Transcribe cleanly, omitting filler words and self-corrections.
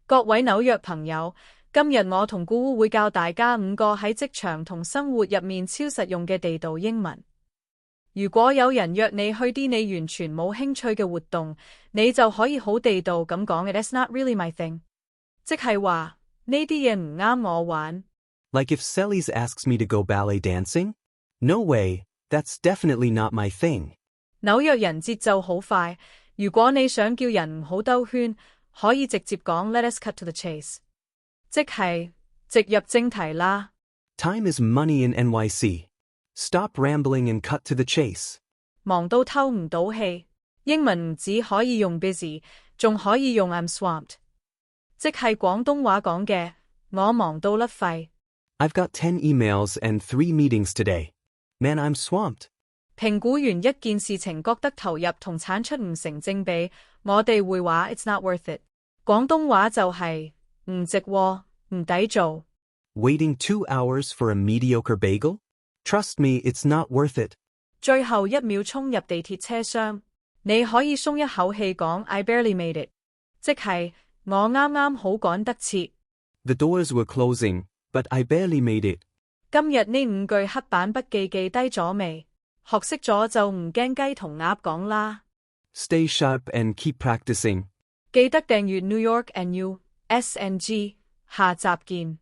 各位紐約朋友，今日我同姑姑會教大家5個喺職場同生活入面超實用嘅地道英文。如果有人約你去啲你完全冇興趣嘅活動，你就可以好地道咁講嘅 That's not really my thing， 即係話呢啲嘢唔啱我玩。Like if Celeste asks me to go ballet dancing? No way, that's definitely not my thing. 紐約人節奏好快，如果你想叫人唔好兜圈，可以直接講 Let us cut to the chase， 即係直入正題啦。Time is money in NYC. Stop rambling and cut to the chase. 忙到透唔到氣，英文唔止可以用 busy， 仲可以用 I'm swamped， 即係廣東話講嘅我忙到甩肺。I've got 10 emails and 3 meetings today. Man, I'm swamped. 評估完一件事情覺得投入同產出唔成正比，我哋會話 It's not worth it。廣東話就係唔值喎，唔抵做。Waiting 2 hours for a mediocre bagel? Trust me, it's not worth it. 最後1秒衝入地鐵車廂，你可以鬆一口氣講 I barely made it， 即係我啱啱好趕得切。The doors were closing, but I barely made it. 今日呢5句黑板筆記記低咗未？學識咗就唔驚雞同鴨講啦。Stay sharp and keep practicing. 記得訂閱 New York and You SNG， 下集見。